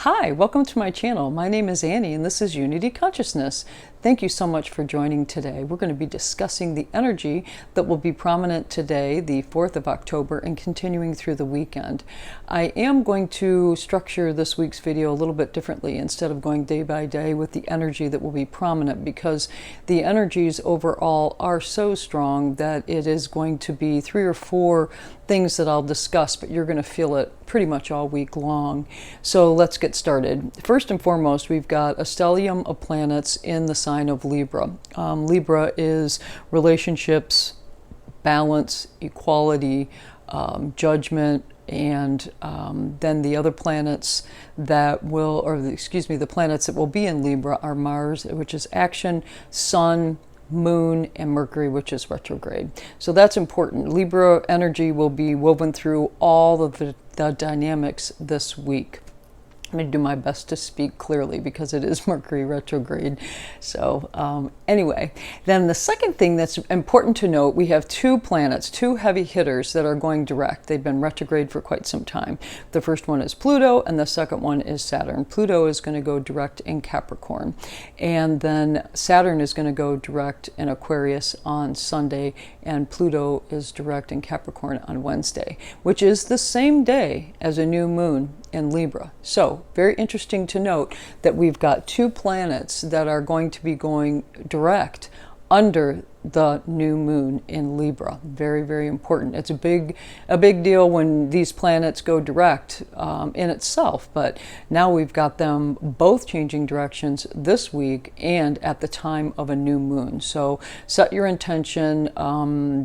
Hi, welcome to my channel. My name is Annie and this is Unity Consciousness. Thank you so much for joining today. We're going to be discussing the energy that will be prominent today, the 4th of October, and continuing through the weekend. I am going to structure this week's video a little bit differently instead of going day by day with the energy that will be prominent, because the energies overall are so strong that it is going to be 3 or 4 things that I'll discuss, but you're going to feel it pretty much all week long. So let's get started. First and foremost, we've got a stellium of planets in the sign of Libra. Libra is relationships, balance, equality, judgment, and then the other planets that will, the planets that will be in Libra are Mars, which is action, Sun, Moon, and Mercury, which is retrograde. So that's important. Libra energy will be woven through all of the dynamics this week. I'm going to do my best to speak clearly because it is Mercury retrograde. So anyway, then the second thing that's important to note, we have 2 planets, 2 heavy hitters that are going direct. They've been retrograde for quite some time. The first one is Pluto and the second one is Saturn. Pluto is going to go direct in Capricorn. And then Saturn is going to go direct in Aquarius on Sunday, and Pluto is direct in Capricorn on Wednesday, which is the same day as a new moon in Libra. So very interesting to note that we've got 2 planets that are going to be going direct under the new moon in Libra. Very, very important. It's a big deal when these planets go direct in itself, but now we've got them both changing directions this week and at the time of a new moon. So set your intention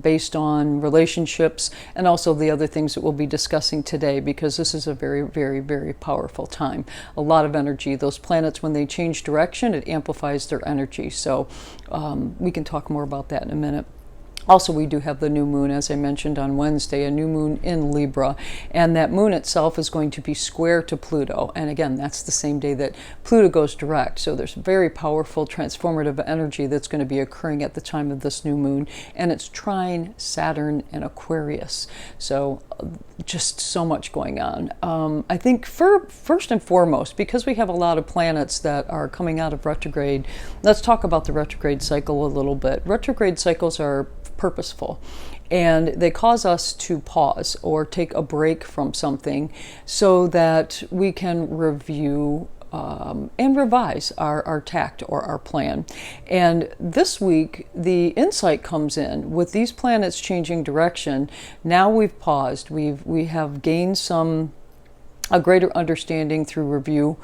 based on relationships and also the other things that we'll be discussing today, because this is a very, very, very powerful time. A lot of energy. Those planets, when they change direction, it amplifies their energy. So we can talk more about that in a minute. Also, we do have the new moon, as I mentioned, on Wednesday, a new moon in Libra, and that moon itself is going to be square to Pluto. And again, that's the same day that Pluto goes direct. So there's very powerful transformative energy that's going to be occurring at the time of this new moon, and it's trine Saturn and Aquarius. So just so much going on. I think first and foremost, because we have a lot of planets that are coming out of retrograde, let's talk about the retrograde cycle a little bit. Retrograde cycles are purposeful, and they cause us to pause or take a break from something so that we can review and revise our tact or our plan. And this week, the insight comes in with these planets changing direction. Now we've paused. We have gained a greater understanding through review,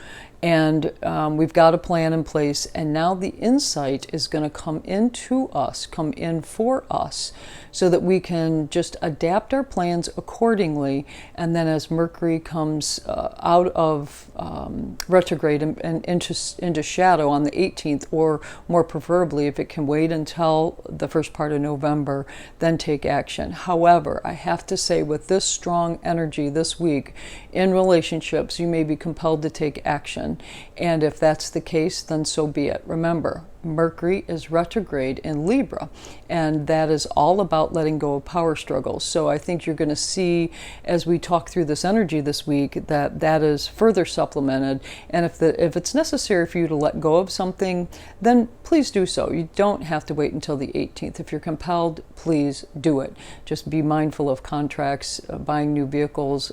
and we've got a plan in place, and now the insight is going to come in for us, so that we can just adapt our plans accordingly. And then as Mercury comes out of retrograde and into shadow on the 18th, or more preferably if it can wait until the first part of November, then take action. However, I have to say, with this strong energy this week in relationships, you may be compelled to take action. And if that's the case, then so be it. Remember, Mercury is retrograde in Libra, and that is all about letting go of power struggles. So I think you're going to see, as we talk through this energy this week, that is further supplemented. And if it's necessary for you to let go of something, then please do so. You don't have to wait until the 18th. If you're compelled, please do it. Just be mindful of contracts, buying new vehicles,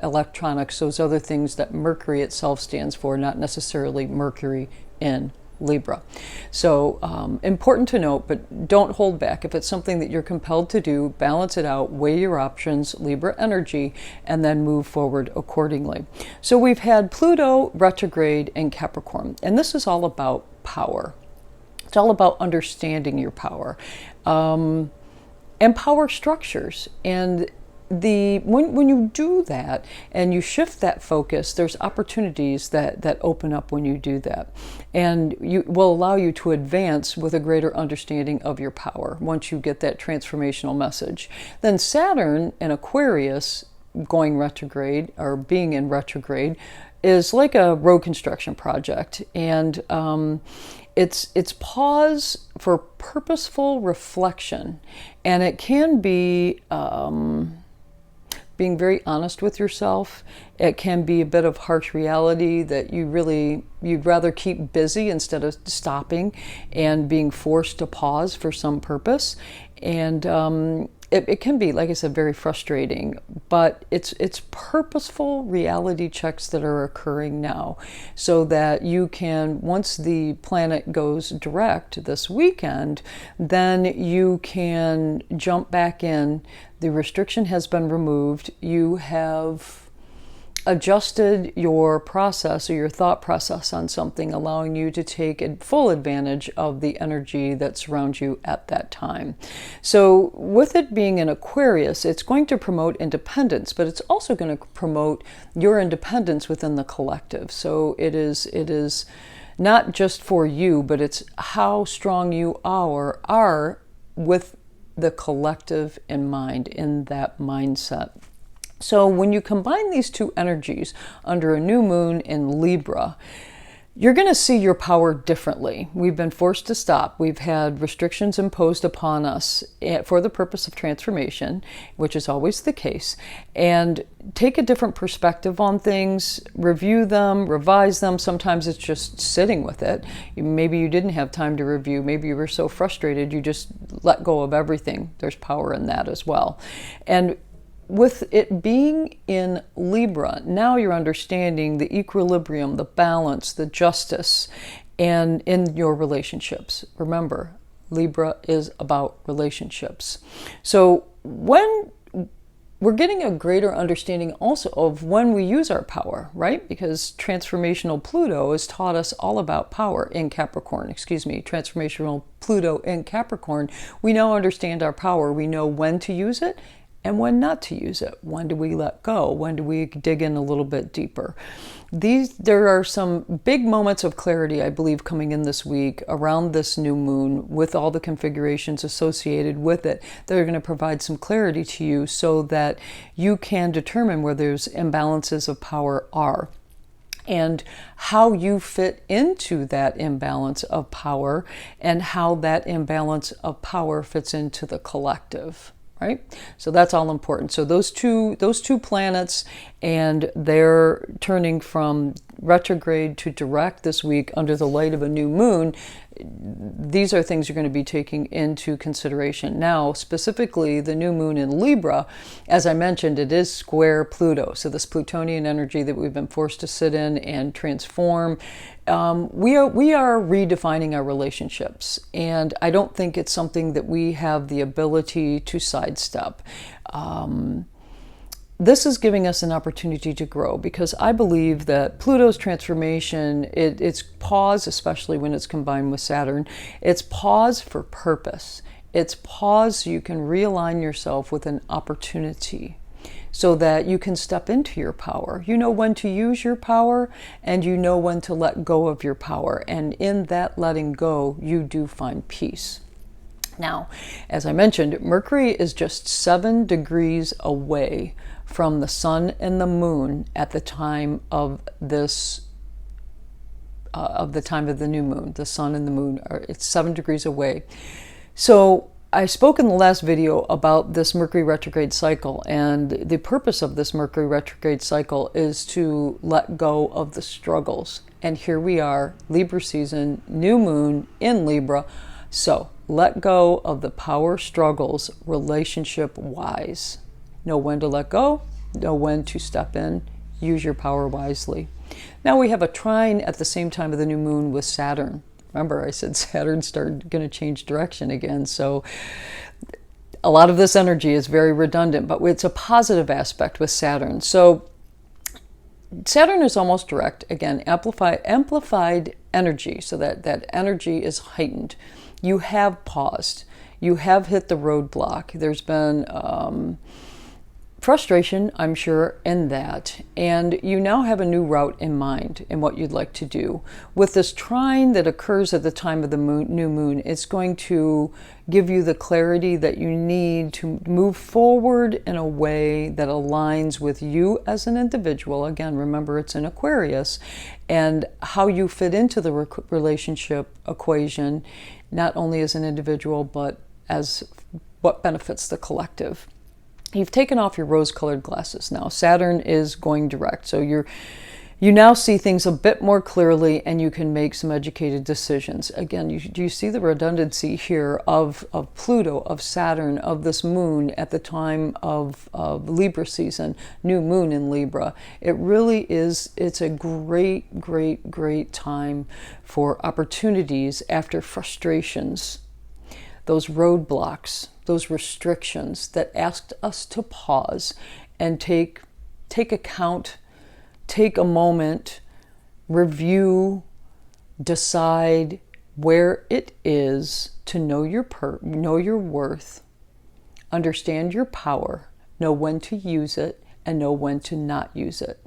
electronics, those other things that Mercury itself stands for, not necessarily Mercury in Libra. So important to note, but don't hold back. If it's something that you're compelled to do, balance it out, weigh your options, Libra energy, and then move forward accordingly. So we've had Pluto retrograde in Capricorn, and this is all about power. It's all about understanding your power and power structures. And when you do that and you shift that focus, there's opportunities that open up when you do that, and you will allow you to advance with a greater understanding of your power once you get that transformational message. Then Saturn in Aquarius going retrograde, or being in retrograde, is like a road construction project, and it's pause for purposeful reflection, and it can be being very honest with yourself. It can be a bit of harsh reality that you'd rather keep busy instead of stopping and being forced to pause for some purpose. And it can be, like I said, very frustrating, but it's purposeful reality checks that are occurring now so that you can, once the planet goes direct this weekend, then you can jump back in. The restriction has been removed. You have adjusted your process or your thought process on something, allowing you to take full advantage of the energy that surrounds you at that time. So with it being in Aquarius, it's going to promote independence, but it's also going to promote your independence within the collective. So it is not just for you, but it's how strong you are with the collective in mind, in that mindset. So when you combine these two energies under a new moon in Libra, you're going to see your power differently. We've been forced to stop. We've had restrictions imposed upon us for the purpose of transformation, which is always the case, and take a different perspective on things, review them, revise them. Sometimes it's just sitting with it. Maybe you didn't have time to review. Maybe you were so frustrated you just let go of everything. There's power in that as well. And with it being in Libra, now you're understanding the equilibrium, the balance, the justice, and in your relationships. Remember, Libra is about relationships. So when we're getting a greater understanding also of when we use our power, right? Because transformational Pluto has taught us all about power in Capricorn, transformational Pluto in Capricorn. We now understand our power. We know when to use it and when not to use it. When do we let go? When do we dig in a little bit deeper? There are some big moments of clarity, I believe, coming in this week around this new moon with all the configurations associated with it that are going to provide some clarity to you so that you can determine where those imbalances of power are and how you fit into that imbalance of power and how that imbalance of power fits into the collective. Right? So that's all important. So those two planets, and they're turning from retrograde to direct this week under the light of a new moon. These are things you're going to be taking into consideration. Now, specifically the new moon in Libra, as I mentioned, it is square Pluto. So this Plutonian energy that we've been forced to sit in and transform, we are redefining our relationships. And I don't think it's something that we have the ability to sidestep. This is giving us an opportunity to grow because I believe that Pluto's transformation, it's pause, especially when it's combined with Saturn, it's pause for purpose. It's pause so you can realign yourself with an opportunity so that you can step into your power. You know when to use your power and you know when to let go of your power. And in that letting go, you do find peace. Now, as I mentioned, Mercury is just 7 degrees away from the sun and the moon at the time of this of the new moon. The sun and the moon it's 7 degrees away. So I spoke in the last video about this Mercury retrograde cycle, and the purpose of this Mercury retrograde cycle is to let go of the struggles. And here we are, Libra season, new moon in Libra. So let go of the power struggles relationship-wise. Know when to let go, know when to step in, use your power wisely. Now we have a trine at the same time of the new moon with Saturn. Remember, I said Saturn started going to change direction again. So a lot of this energy is very redundant, but it's a positive aspect with Saturn. So Saturn is almost direct, again, amplified energy, so that energy is heightened. You have paused. You have hit the roadblock. There's been frustration, I'm sure, in that. And you now have a new route in mind in what you'd like to do. With this trine that occurs at the time of the new moon, it's going to give you the clarity that you need to move forward in a way that aligns with you as an individual. Again, remember, it's in Aquarius, and how you fit into the relationship equation, not only as an individual, but as what benefits the collective. you've taken off your rose-colored glasses now. Saturn is going direct, so you now see things a bit more clearly, and you can make some educated decisions. Again, do you see the redundancy here of Pluto, of Saturn, of this moon at the time of Libra season, new moon in Libra? It really is, it's a great, great, great time for opportunities after frustrations, those roadblocks, those restrictions that asked us to pause and take account, take a moment, review, decide where it is to know your worth, understand your power, know when to use it, and know when to not use it.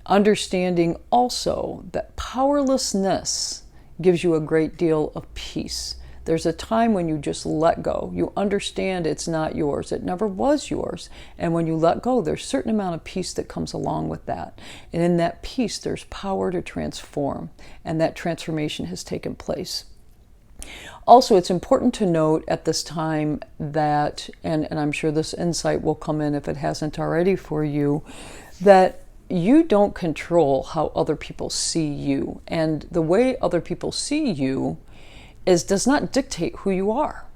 Understanding also that powerlessness gives you a great deal of peace. There's a time when you just let go. You understand it's not yours. It never was yours. And when you let go, there's a certain amount of peace that comes along with that. And in that peace, there's power to transform. And that transformation has taken place. Also, it's important to note at this time that, and I'm sure this insight will come in if it hasn't already for you, that you don't control how other people see you. And the way other people see you does not dictate who you are.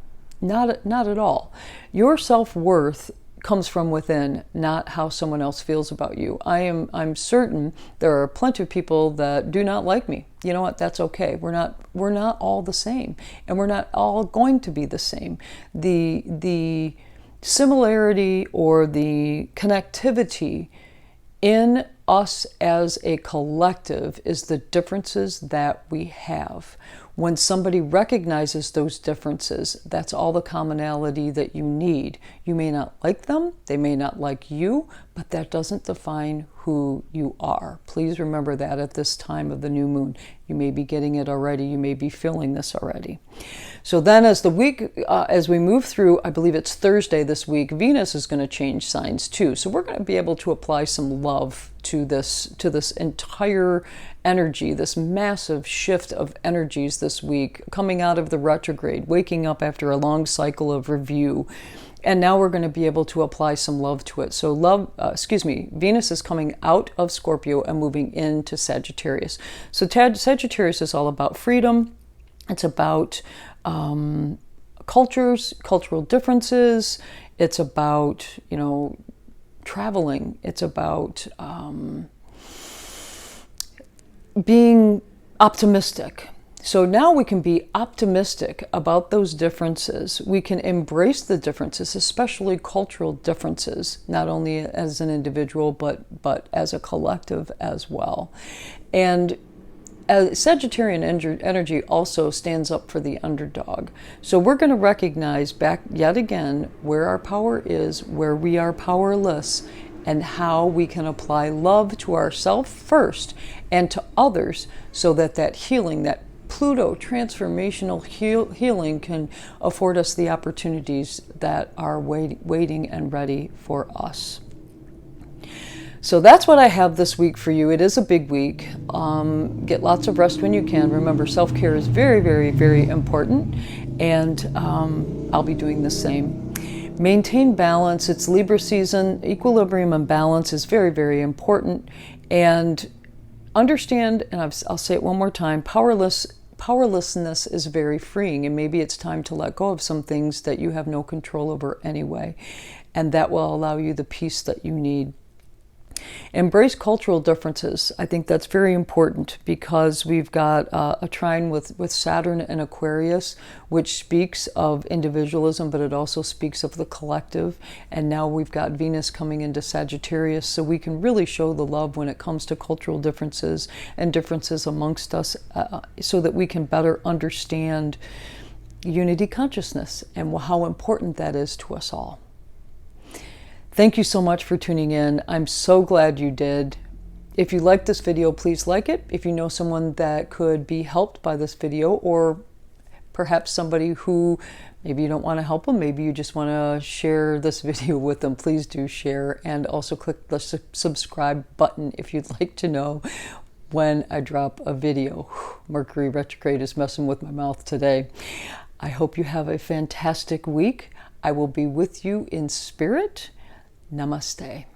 Not at all. Your self-worth comes from within, not how someone else feels about you. I'm certain there are plenty of people that do not like me. You know what? That's okay. We're not all the same, and we're not all going to be the same. The similarity or the connectivity in us as a collective is the differences that we have. When somebody recognizes those differences, that's all the commonality that you need. You may not like them, they may not like you, but that doesn't define who you are. Please remember that at this time of the new moon. You may be getting it already, you may be feeling this already. So then as the week, as we move through, I believe it's Thursday this week, Venus is going to change signs too. So we're going to be able to apply some love to this entire energy, this massive shift of energies this week, coming out of the retrograde, waking up after a long cycle of review. And now we're going to be able to apply some love to it. So Venus is coming out of Scorpio and moving into Sagittarius. So Sagittarius is all about freedom. It's about cultural differences. It's about, traveling. It's about being optimistic. So now we can be optimistic about those differences. We can embrace the differences, especially cultural differences, not only as an individual, but as a collective as well. And Sagittarian energy also stands up for the underdog. So we're going to recognize back yet again where our power is, where we are powerless, and how we can apply love to ourselves first and to others so that healing, that Pluto transformational healing can afford us the opportunities that are waiting and ready for us. So that's what I have this week for you. It is a big week. Get lots of rest when you can. Remember, self-care is very, very, very important, and I'll be doing the same. Maintain balance. It's Libra season. Equilibrium and balance is very, very important. And understand, and I'll say it one more time, powerlessness is very freeing, and maybe it's time to let go of some things that you have no control over anyway, and that will allow you the peace that you need. Embrace cultural differences. I think that's very important because we've got a trine with Saturn and Aquarius, which speaks of individualism, but it also speaks of the collective. And now we've got Venus coming into Sagittarius, so we can really show the love when it comes to cultural differences and differences amongst us, so that we can better understand unity consciousness and how important that is to us all. Thank you so much for tuning in. I'm so glad you did. If you liked this video, please like it. If you know someone that could be helped by this video, or perhaps somebody who maybe you don't want to help them, maybe you just want to share this video with them, please do share. And also click the subscribe button if you'd like to know when I drop a video. Mercury Retrograde is messing with my mouth today. I hope you have a fantastic week. I will be with you in spirit. Namaste.